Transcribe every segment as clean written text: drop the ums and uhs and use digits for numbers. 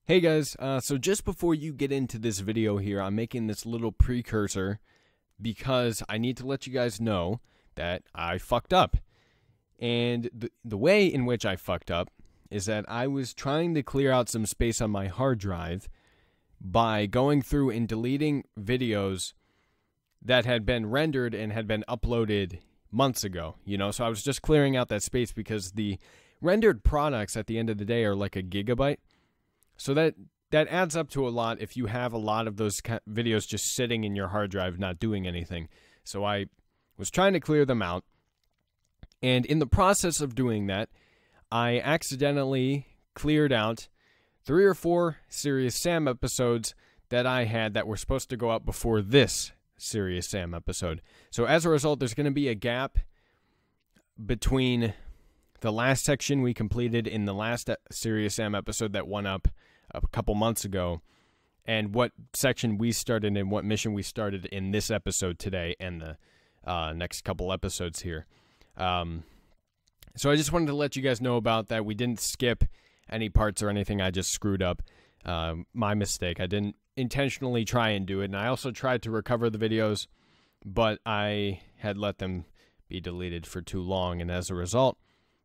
Hey guys, so just before you get into this video here, I'm making this little precursor because I need to let you guys know that I fucked up. And the way in which I fucked up is that I was trying to clear out some space on my hard drive by going through and deleting videos that had been rendered and had been uploaded months ago, so I was just clearing out that space because the rendered products at the end of the day are like a gigabyte. So that adds up to a lot if you have a lot of those videos just sitting in your hard drive not doing anything. So I was trying to clear them out. And in the process of doing that, I accidentally cleared out 3 or 4 Serious Sam episodes that I had that were supposed to go up before this Serious Sam episode. So as a result, there's going to be a gap between the last section we completed in the last Serious Sam episode that went up a couple months ago, and what section we started and what mission we started in this episode today and the next couple episodes here. So I just wanted to let you guys know about that. We didn't skip any parts or anything. I just screwed up. My mistake. I didn't intentionally try and do it, and I also tried to recover the videos, but I had let them be deleted for too long, and as a result,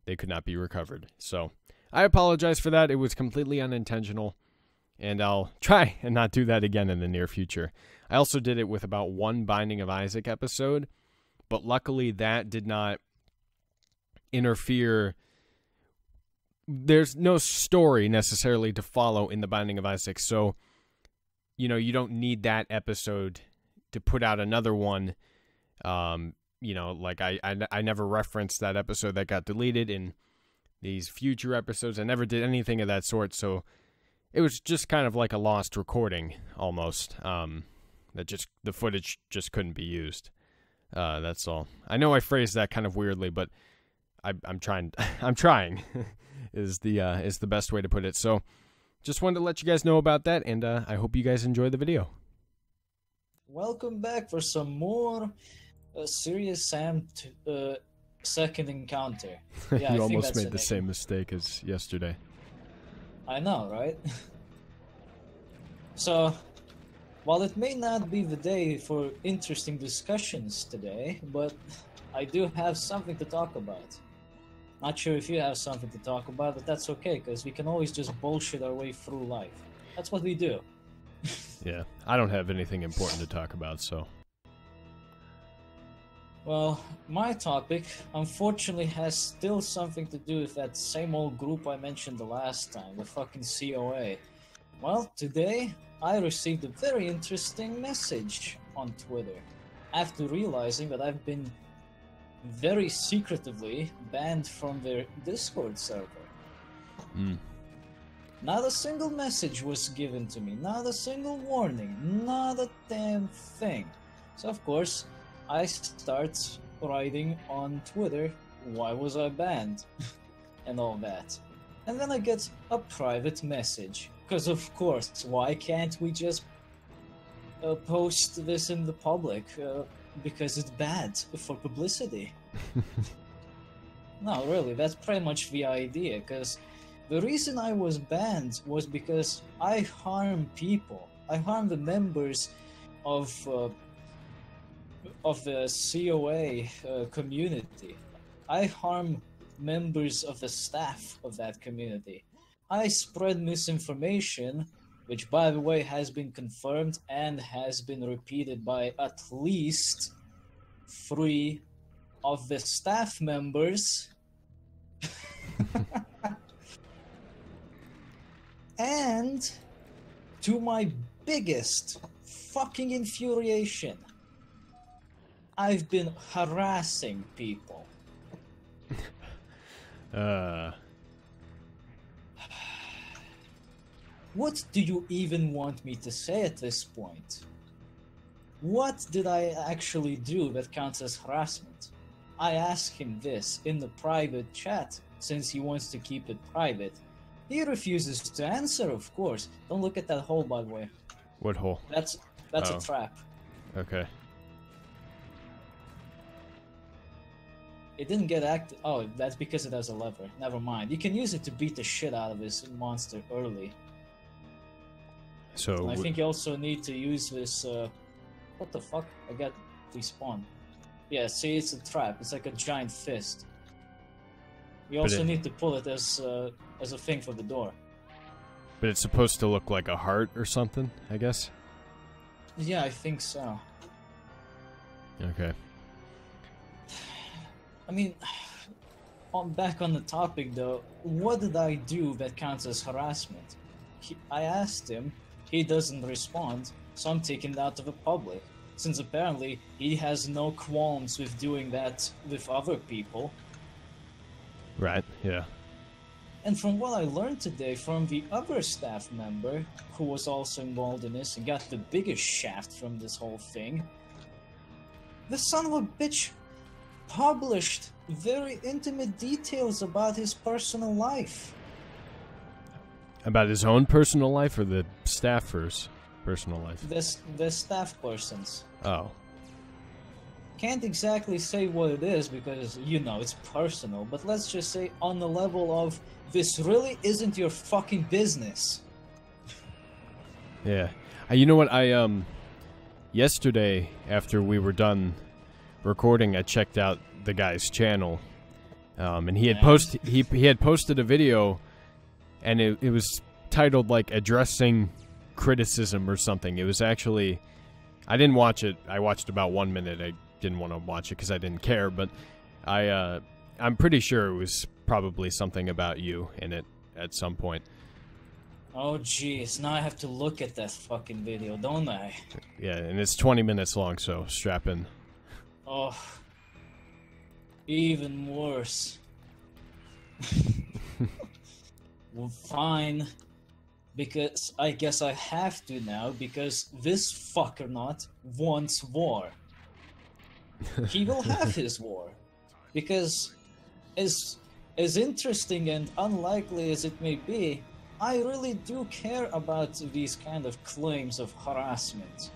they could not be recovered. So I apologize for that. It was completely unintentional, and I'll try and not do that again in the near future. I also did it with about 1 Binding of Isaac episode, but luckily that did not interfere. There's no story necessarily to follow in the Binding of Isaac, so you don't need that episode to put out another one. Like I never referenced that episode that got deleted in these future episodes. I never did anything of that sort, so it was just kind of like a lost recording almost. That the footage just couldn't be used. That's all. I know I phrased that kind of weirdly, but I'm trying. I'm trying is the best way to put it. So just wanted to let you guys know about that, and I hope you guys enjoy the video. Welcome back for some more Serious Sam second encounter. Yeah, You almost made the same mistake as yesterday. I know, right? So, while it may not be the day for interesting discussions today, but I do have something to talk about. Not sure if you have something to talk about, but that's okay, because we can always just bullshit our way through life. That's what we do. Yeah, I don't have anything important to talk about, so... Well, my topic, unfortunately, has still something to do with that same old group I mentioned the last time, the fucking COA. Well, today, I received a very interesting message on Twitter, after realizing that I've been very secretively banned from their Discord server. Not a single message was given to me, not a single warning, not a damn thing. So of course, I start writing on Twitter, why was I banned? And all that. And then I get a private message. Because of course, why can't we just post this in the public? Because it's bad for publicity. No, really, that's pretty much the idea, because the reason I was banned was because I harm people. I harm the members of the COA community. I harm members of the staff of that community. I spread misinformation, which by the way has been confirmed and has been repeated by at least 3 of the staff members. And to my biggest fucking infuriation, I've been harassing people. What do you even want me to say at this point? What did I actually do that counts as harassment? I asked him this in the private chat, since he wants to keep it private. He refuses to answer, of course. Don't look at that hole, by the way. What hole? That's a trap. Okay. It didn't get active. Oh, that's because it has a lever. Never mind. You can use it to beat the shit out of this monster early. So I think you also need to use this. What the fuck? I got respawn. Yeah, see, it's a trap. It's like a giant fist. You also need to pull it as a thing for the door. But it's supposed to look like a heart or something, I guess? Yeah, I think so. Okay. I mean, back on the topic though, what did I do that counts as harassment? I asked him, he doesn't respond, so I'm taking it out to the public. Since apparently he has no qualms with doing that with other people. Right, yeah. And from what I learned today from the other staff member, who was also involved in this and got the biggest shaft from this whole thing, the son of a bitch published very intimate details about his personal life. About his own personal life or the staffer's personal life? The staff person's. Oh. Can't exactly say what it is because, you know, it's personal, but let's just say on the level of, this really isn't your fucking business. Yeah. You know what, yesterday, after we were done recording, I checked out the guy's channel, and he had posted a video, and it was titled, like, Addressing Criticism or something. It was actually... I didn't watch it. I watched about 1 minute. I didn't want to watch it because I didn't care, but I'm pretty sure it was probably something about you in it at some point. Oh jeez, now I have to look at that fucking video, don't I? Yeah, and it's 20 minutes long, so strap in. Oh, even worse. Well, fine, because I guess I have to now, because this fuckernut wants war. He will have his war, because as interesting and unlikely as it may be, I really do care about these kind of claims of harassment.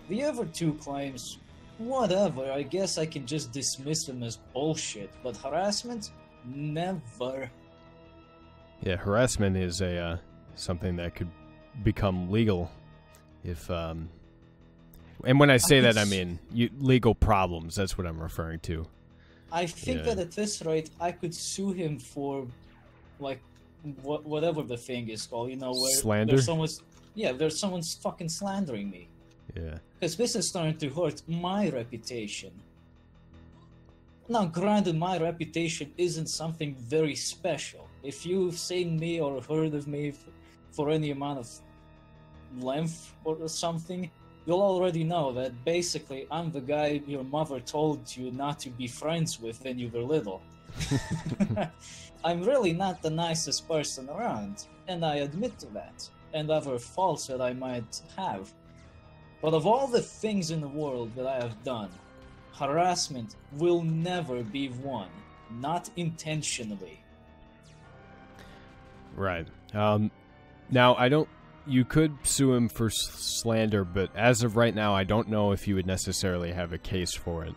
The other two claims, whatever, I guess I can just dismiss them as bullshit, but harassment? Never. Yeah, harassment is a something that could become legal if and when I say that, I mean legal problems. That's what I'm referring to. I think that at this rate, I could sue him for, like, whatever the thing is called. You know, where slander. There's someone's fucking slandering me. Yeah. Because this is starting to hurt my reputation. Now, granted, my reputation isn't something very special. If you've seen me or heard of me for any amount of length or something, you'll already know that basically I'm the guy your mother told you not to be friends with when you were little. I'm really not the nicest person around, and I admit to that, and other faults that I might have. But of all the things in the world that I have done, harassment will never be one, not intentionally. Right. Now, I don't... You could sue him for slander, but as of right now, I don't know if you would necessarily have a case for it.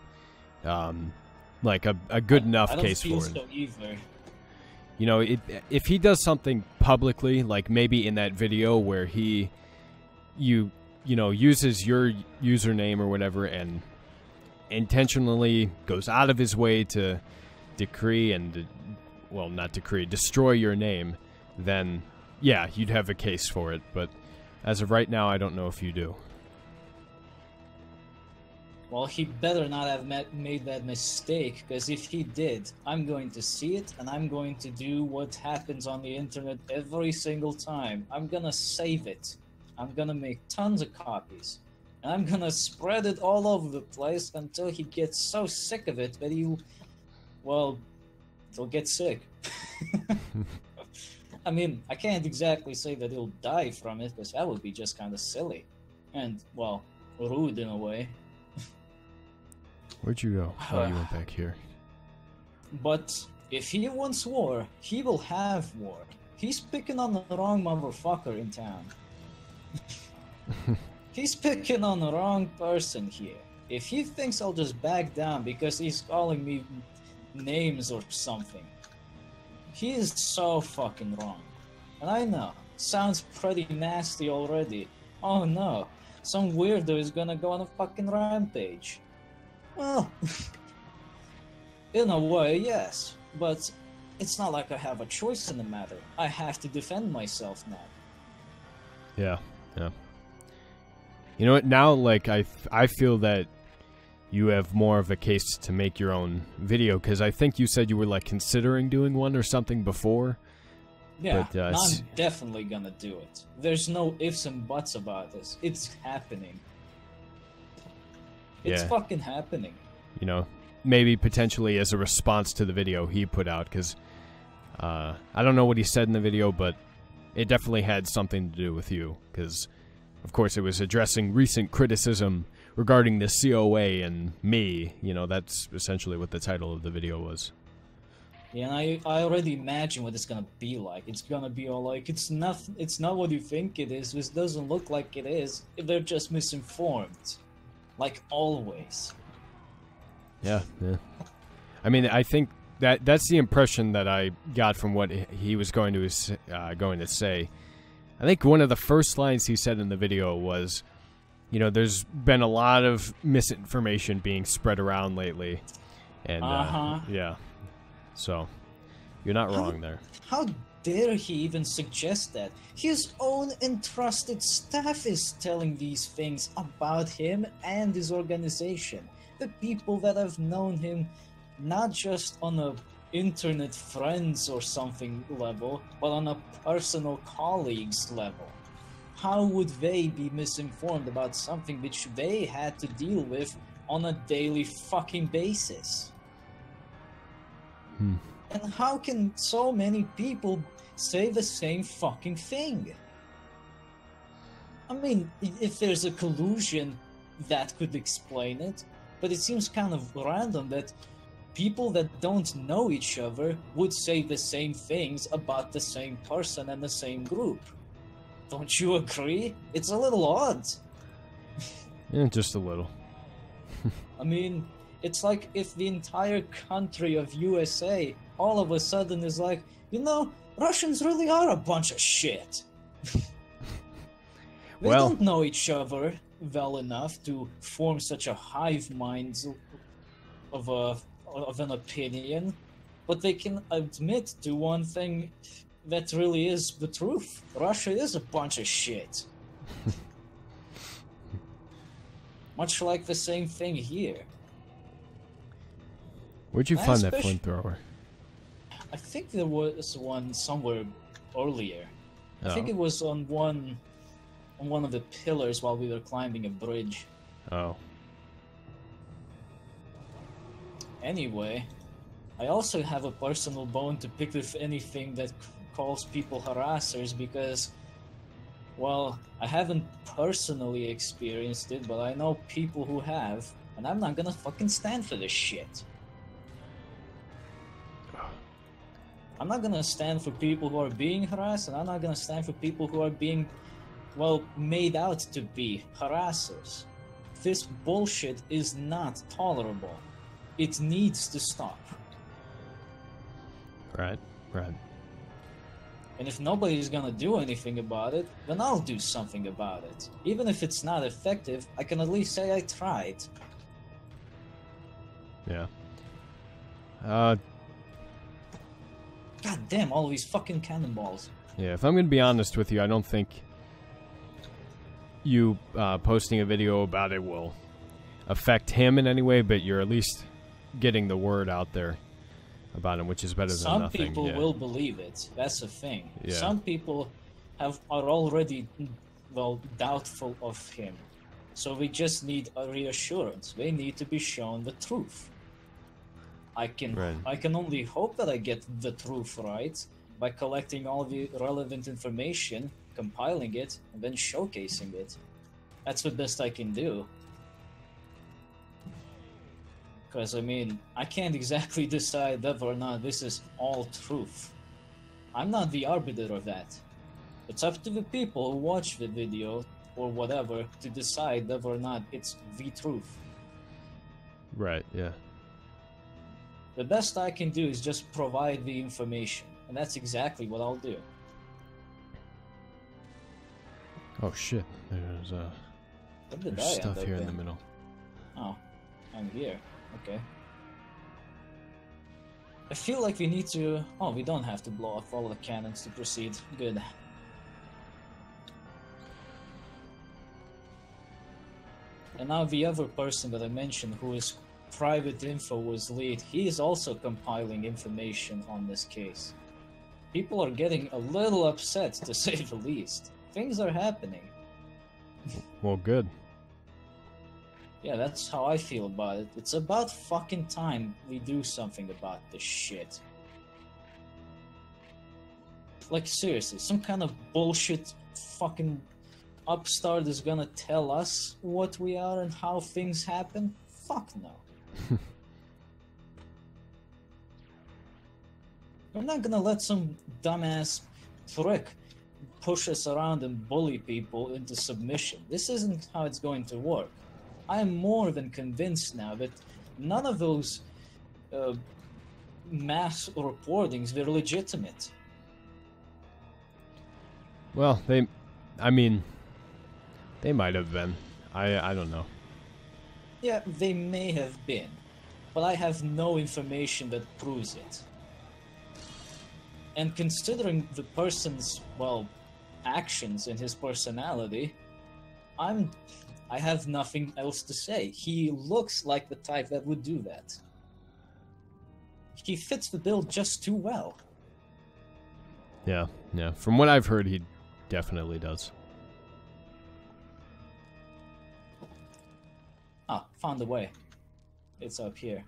Like, a good enough case for it. I don't feel so either. You know, if he does something publicly, like maybe in that video where you know, uses your username or whatever and intentionally goes out of his way to decree and... well, not decree, destroy your name, then... yeah, you'd have a case for it, but as of right now, I don't know if you do. Well, he better not have made that mistake, because if he did, I'm going to see it, and I'm going to do what happens on the internet every single time. I'm gonna save it. I'm gonna make tons of copies. And I'm gonna spread it all over the place until he gets so sick of it that he'll get sick. I mean, I can't exactly say that he'll die from it, because that would be just kind of silly. And, well, rude in a way. Where'd you go? Oh, you went back here. But if he wants war, he will have war. He's picking on the wrong motherfucker in town. He's picking on the wrong person here. If he thinks I'll just back down because he's calling me names or something, he is so fucking wrong. And I know, sounds pretty nasty already. Oh no, some weirdo is gonna go on a fucking rampage. Well, in a way, yes, but it's not like I have a choice in the matter. I have to defend myself now. Yeah, yeah. You know what? Now, like, I feel that you have more of a case to make your own video, because I think you said you were, like, considering doing one or something before. Yeah, but, I'm definitely gonna do it. There's no ifs and buts about this. It's happening. It's yeah. fucking happening. You know, maybe potentially as a response to the video he put out, because I don't know what he said in the video, but it definitely had something to do with you, because, of course, it was addressing recent criticism regarding the COA and me. You know, that's essentially what the title of the video was. Yeah, and I already imagine what it's gonna be like. It's gonna be all like, it's not what you think it is. This doesn't look like it is. They're just misinformed, like always. Yeah, yeah. I mean, I think that's the impression that I got from what he was going to say. I think one of the first lines he said in the video was, you know, there's been a lot of misinformation being spread around lately, and yeah. So, you're not wrong there. How dare he even suggest that? His own entrusted staff is telling these things about him and his organization. The people that have known him, not just on a internet friends or something level, but on a personal colleagues level. How would they be misinformed about something which they had to deal with on a daily fucking basis? And how can so many people say the same fucking thing? I mean, if there's a collusion, that could explain it, but it seems kind of random that people that don't know each other would say the same things about the same person and the same group. Don't you agree? It's a little odd. Yeah, just a little. I mean, it's like if the entire country of USA all of a sudden is like, you know, Russians really are a bunch of shit. They don't know each other well enough to form such a hive mind of an opinion, but they can admit to one thing that really is the truth. Russia is a bunch of shit. Much like the same thing here. Where'd you find that flamethrower? I think there was one somewhere earlier. Oh. I think it was on one of the pillars while we were climbing a bridge. Oh. Anyway, I also have a personal bone to pick with anything that calls people harassers because, well, I haven't personally experienced it, but I know people who have, and I'm not gonna fucking stand for this shit. I'm not gonna stand for people who are being harassed, and I'm not gonna stand for people who are being, well, made out to be harassers. This bullshit is not tolerable. It needs to stop. Right, right. And if nobody's gonna do anything about it, then I'll do something about it. Even if it's not effective, I can at least say I tried. Yeah. God damn, all these fucking cannonballs. Yeah, if I'm gonna be honest with you, I don't think you posting a video about it will affect him in any way, but you're at least getting the word out there about him, which is better than nothing. Some people will believe it. That's the thing. Yeah. Some people are already, well, doubtful of him. So we just need a reassurance. They need to be shown the truth. I can only hope that I get the truth right by collecting all the relevant information, compiling it, and then showcasing it. That's the best I can do. Because, I mean, I can't exactly decide whether or not this is all truth. I'm not the arbiter of that. It's up to the people who watch the video, or whatever, to decide whether or not it's the truth. Right, yeah. The best I can do is just provide the information, and that's exactly what I'll do. Oh shit, there's What did there's I stuff end up here in the middle. Oh, I'm here. Okay. I feel like we need to... Oh, we don't have to blow off all the cannons to proceed. Good. And now the other person that I mentioned, who is private info was lead, he is also compiling information on this case. People are getting a little upset, to say the least. Things are happening. Well, good. Yeah, that's how I feel about it. It's about fucking time we do something about this shit. Like, seriously, some kind of bullshit fucking upstart is gonna tell us what we are and how things happen? Fuck no. We're not gonna let some dumbass prick push us around and bully people into submission. This isn't how it's going to work. I am more than convinced now that none of those mass reportings were legitimate. Well, I mean, they might have been. I don't know. Yeah, they may have been, but I have no information that proves it. And considering the person's, well, actions and his personality, I have nothing else to say. He looks like the type that would do that. He fits the bill just too well. Yeah. From what I've heard, he definitely does. Ah, found a way. It's up here.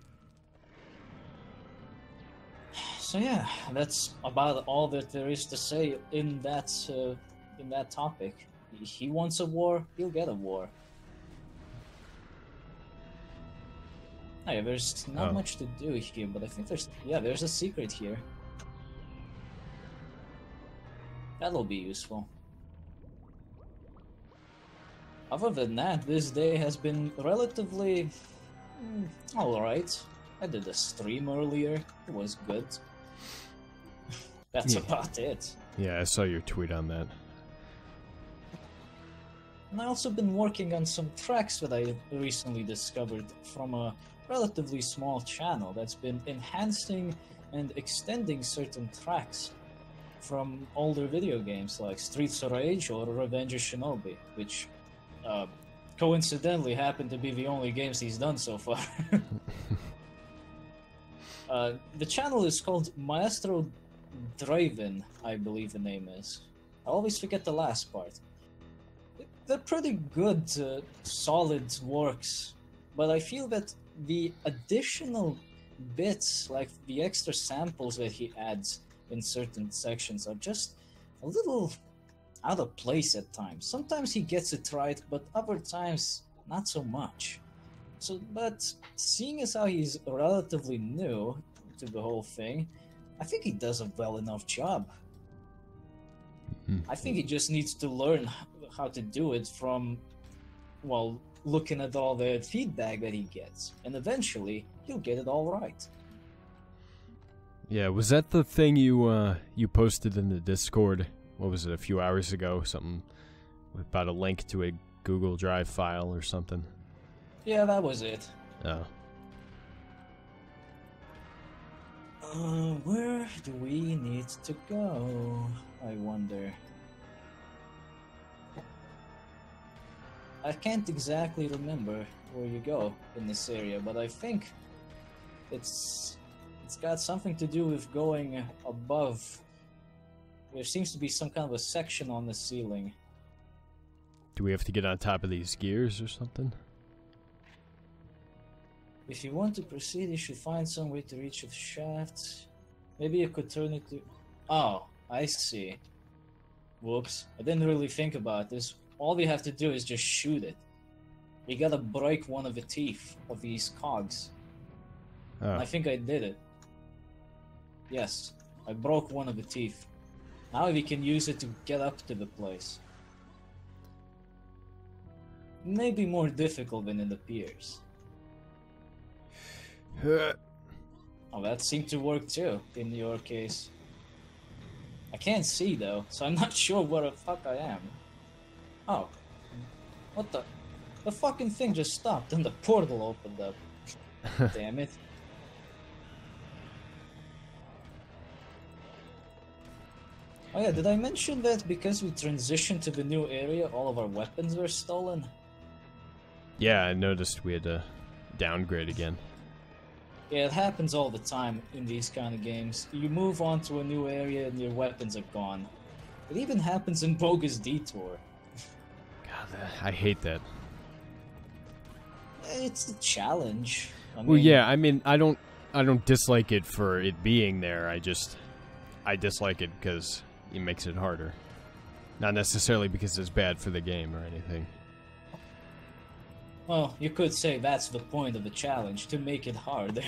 So yeah, that's about all that there is to say in that topic. He wants a war, he'll get a war. Oh, yeah, there's not much to do here, but I think there's a secret here. That'll be useful. Other than that, this day has been relatively alright. I did a stream earlier, it was good. That's about it. Yeah, I saw your tweet on that. And I also been working on some tracks that I recently discovered from a relatively small channel that's been enhancing and extending certain tracks from older video games like Streets of Rage or Revenge of Shinobi, which coincidentally happen to be the only games he's done so far. The channel is called Maestro Draven, I believe the name is. I always forget the last part. They're pretty good, solid works, but I feel that the additional bits, like the extra samples that he adds in certain sections, are just a little out of place at times. Sometimes he gets it right, but other times not so much. So, but seeing as how he's relatively new to the whole thing, I think he does a well enough job. I think he just needs to learn how to do it from, well, looking at all the feedback that he gets, and eventually he'll get it all right. Yeah, was that the thing you posted in the Discord? What was it, a few hours ago? Something about a link to a Google Drive file or something? Yeah, that was it. Oh. Where do we need to go? I wonder. I can't exactly remember where you go in this area, but I think it's got something to do with going above. There seems to be some kind of a section on the ceiling. Do we have to get on top of these gears or something? If you want to proceed, you should find some way to reach the shaft. Maybe you could turn it to... Oh, I see. Whoops. I didn't really think about this. All we have to do is just shoot it. We gotta break one of the teeth of these cogs. Oh. And I think I did it. Yes, I broke one of the teeth. Now we can use it to get up to the place. Maybe more difficult than it appears. Oh, that seemed to work too, in your case. I can't see though, so I'm not sure where the fuck I am. Oh. What the? The fucking thing just stopped and the portal opened up. Damn it. Oh yeah, did I mention that because we transitioned to the new area, all of our weapons were stolen? Yeah, I noticed we had to downgrade again. Yeah, it happens all the time in these kind of games. You move on to a new area and your weapons are gone. It even happens in Bogus Detour. God, I hate that. It's a challenge. Well, yeah, I mean, I don't dislike it for it being there. I dislike it because it makes it harder. Not necessarily because it's bad for the game or anything. Well, you could say that's the point of the challenge, to make it harder.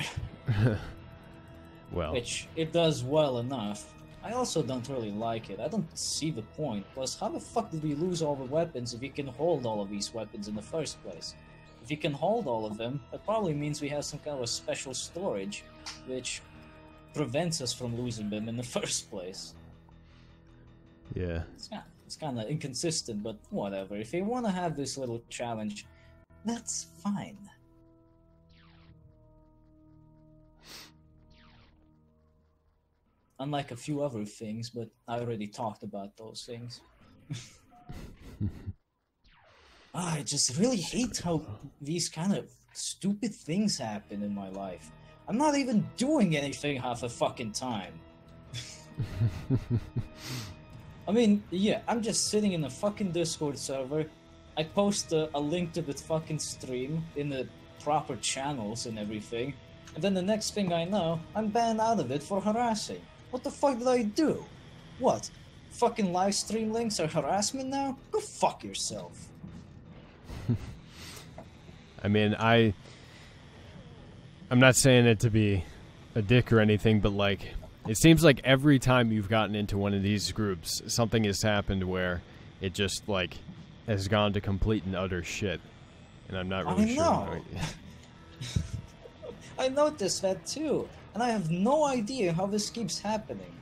Well, which it does well enough. I also don't really like it. I don't see the point. Plus, how the fuck did we lose all the weapons if you can hold all of these weapons in the first place? If you can hold all of them, that probably means we have some kind of a special storage, which prevents us from losing them in the first place. yeah. It's kind of inconsistent, but whatever. If you want to have this little challenge, that's fine. Unlike a few other things, but I already talked about those things. I just really hate how these kind of stupid things happen in my life. I'm not even doing anything half the fucking time. I mean, yeah, I'm just sitting in a fucking Discord server. I post a link to the fucking stream in the proper channels and everything. And then the next thing I know, I'm banned out of it for harassing. What the fuck did I do? What? Fucking live stream links are harassment now? Go fuck yourself. I mean, I'm not saying it to be a dick or anything, but like, it seems like every time you've gotten into one of these groups, something has happened where it just like has gone to complete and utter shit, and I'm not really sure. I know. I noticed that too, and I have no idea how this keeps happening.